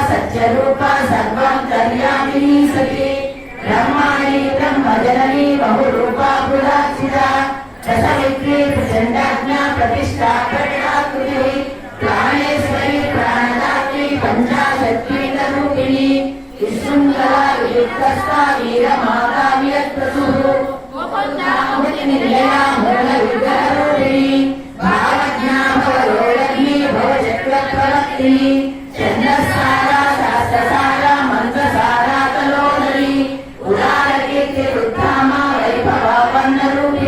सत्यरूपा सर्वान्तर्यामिनी सती ब्रह्माणी ब्रह्मजननी बहुरूपा पुराचिता दशवित्री प्रचण्डाज्ञा प्रतिष्ठा प्रकटाकृतिः प्राणेश्वरी प्राणदात्री पञ्चाशक्तिरूपिणी विशृङ्खला वियुक्तस्था वीरमाता वियत्प्रसुः मुक्तिनिलया मूलविग्रहरूपिणी भावज्ञा भवरोलग्नी भवचक्रप्रवर्तिनी छन्दसारा शास्त्रसारा मंत्रसारा तलोदरी उदारकीर्ति रुद्धामा वैभवा वन्नरूपिणी